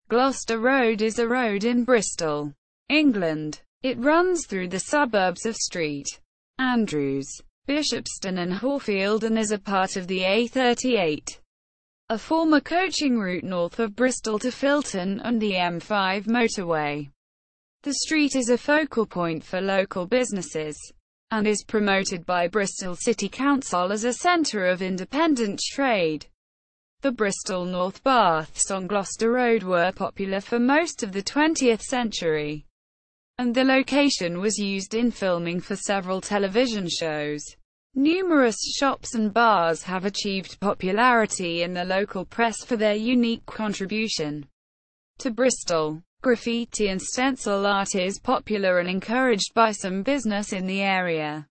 Gloucester Road is a road in Bristol, England. It runs through the suburbs of St Andrews, Bishopston and Horfield and is a part of the A38, a former coaching route north of Bristol to Filton, and the M5 Motorway. The street is a focal point for local businesses, and is promoted by Bristol City Council as a centre of independent trade. The Bristol North Baths on Gloucester Road were popular for most of the 20th century, and the location was used in filming for several television shows. Numerous shops and bars have achieved popularity in the local press for their unique contribution to Bristol. Graffiti and stencil art is popular and encouraged by some business in the area.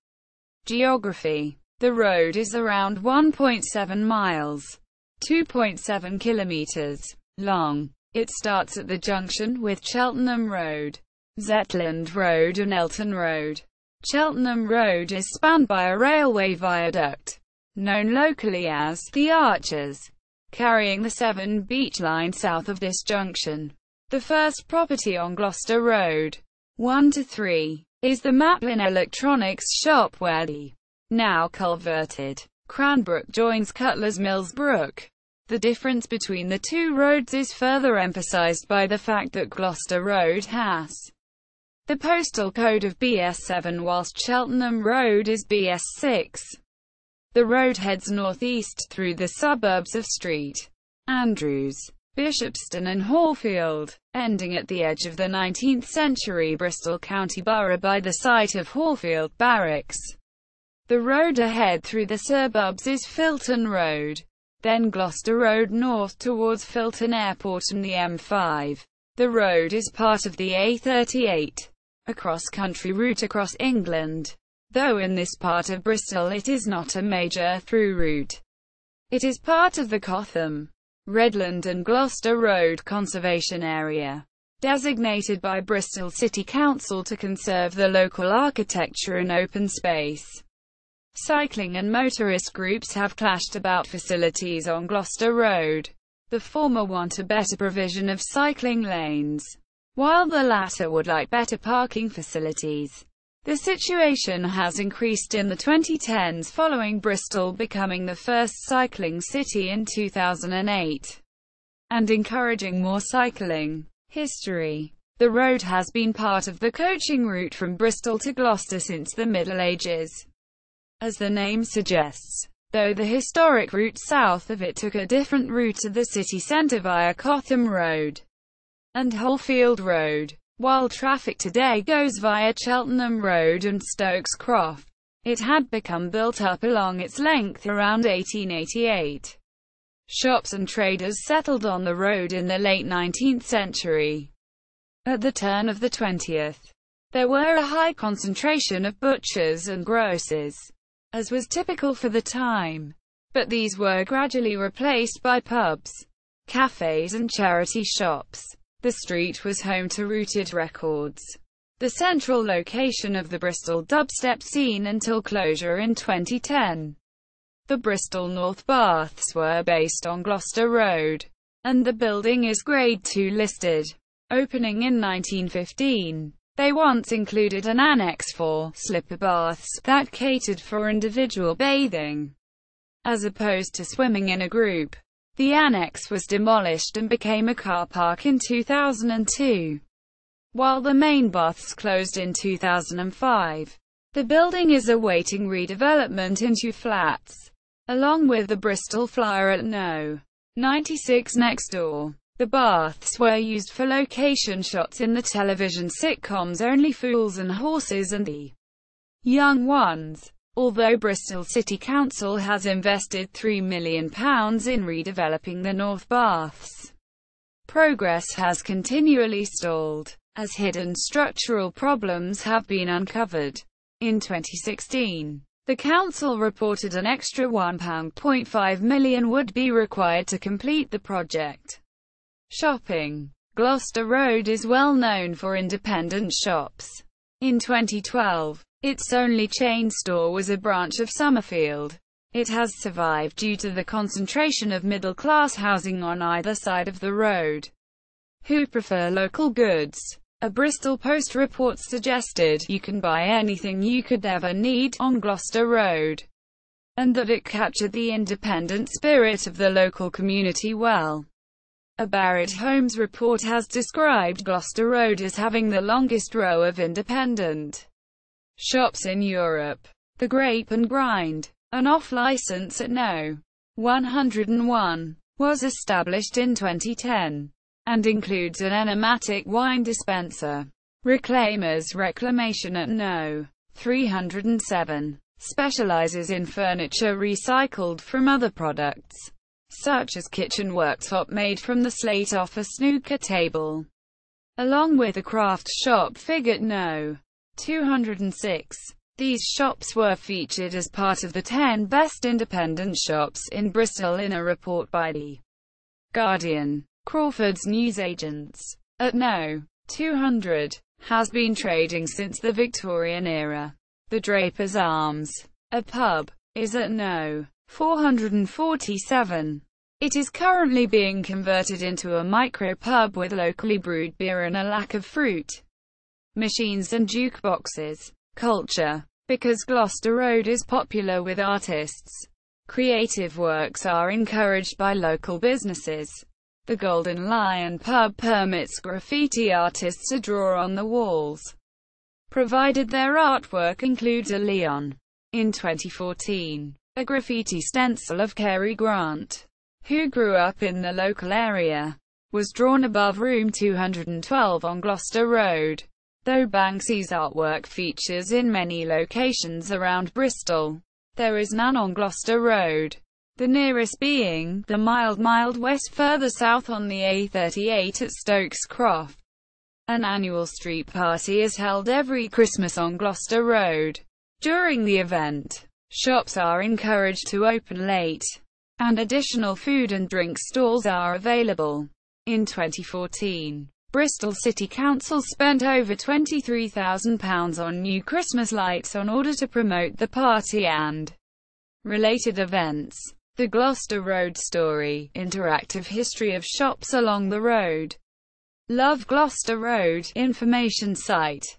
Geography. The road is around 1.7 miles. 2.7 kilometers long. It starts at the junction with Cheltenham Road, Zetland Road and Elton Road. Cheltenham Road is spanned by a railway viaduct, known locally as the Arches, carrying the Severn Beach line south of this junction. The first property on Gloucester Road, 1-3, is the Maplin Electronics shop where the now culverted Cranbrook joins Cutler's Mills Brook. The difference between the two roads is further emphasised by the fact that Gloucester Road has the postal code of BS7 whilst Cheltenham Road is BS6. The road heads northeast through the suburbs of St Andrews, Bishopston and Horfield, ending at the edge of the 19th century Bristol County Borough by the site of Horfield Barracks. The road ahead through the suburbs is Filton Road, then Gloucester Road north towards Filton Airport and the M5. The road is part of the A38, a cross-country route across England, though in this part of Bristol it is not a major through route. It is part of the Cotham, Redland and Gloucester Road Conservation Area, designated by Bristol City Council to conserve the local architecture and open space. Cycling and motorist groups have clashed about facilities on Gloucester Road. The former want a better provision of cycling lanes, while the latter would like better parking facilities. The situation has increased in the 2010s following Bristol becoming the first cycling city in 2008, and encouraging more cycling. History. The road has been part of the coaching route from Bristol to Gloucester since the Middle Ages, as the name suggests, though the historic route south of it took a different route to the city centre via Cotham Road and Horfield Road. While traffic today goes via Cheltenham Road and Stokes Croft, it had become built up along its length around 1888. Shops and traders settled on the road in the late 19th century. At the turn of the 20th, there were a high concentration of butchers and grocers, as was typical for the time, but these were gradually replaced by pubs, cafes and charity shops. The street was home to Rooted Records, the central location of the Bristol dubstep scene until closure in 2010. The Bristol North Baths were based on Gloucester Road, and the building is Grade 2 listed. Opening in 1915, they once included an annex for slipper baths that catered for individual bathing, as opposed to swimming in a group. The annex was demolished and became a car park in 2002, while the main baths closed in 2005. The building is awaiting redevelopment into flats, along with the Bristol Flyer at No. 96 next door. The baths were used for location shots in the television sitcoms Only Fools and Horses and The Young Ones. Although Bristol City Council has invested £3 million in redeveloping the North Baths, progress has continually stalled, as hidden structural problems have been uncovered. In 2016, the council reported an extra £1.5 million would be required to complete the project. Shopping. Gloucester Road is well known for independent shops. In 2012, its only chain store was a branch of Summerfield. It has survived due to the concentration of middle-class housing on either side of the road. who prefer local goods. A Bristol Post report suggested, "You can buy anything you could ever need on Gloucester Road," and that it captured the independent spirit of the local community well. A Barrett Holmes report has described Gloucester Road as having the longest row of independent shops in Europe. The Grape and Grind, an off-license at No. 101, was established in 2010, and includes an enigmatic wine dispenser. Reclaimers Reclamation at No. 307 specializes in furniture recycled from other products, such as kitchen worktop made from the slate off a snooker table, along with a craft shop fig at No. 206. These shops were featured as part of the 10 best independent shops in Bristol in a report by The Guardian. Crawford's newsagents at No. 200 has been trading since the Victorian era. The Draper's Arms, a pub, is at No. 447. It is currently being converted into a micro-pub with locally brewed beer and a lack of fruit machines and jukeboxes. Culture. Because Gloucester Road is popular with artists, creative works are encouraged by local businesses. The Golden Lion pub permits graffiti artists to draw on the walls, provided their artwork includes a Leon. In 2014, a graffiti stencil of Cary Grant, who grew up in the local area, was drawn above room 212 on Gloucester Road. Though Banksy's artwork features in many locations around Bristol, there is none on Gloucester Road, the nearest being the mild west further south on the A38 at Stokes Croft. An annual street party is held every Christmas on Gloucester Road. During the event, shops are encouraged to open late, and additional food and drink stalls are available. In 2014, Bristol City Council spent over £23,000 on new Christmas lights in order to promote the party and related events. The Gloucester Road Story, interactive history of shops along the road. Love Gloucester Road information site.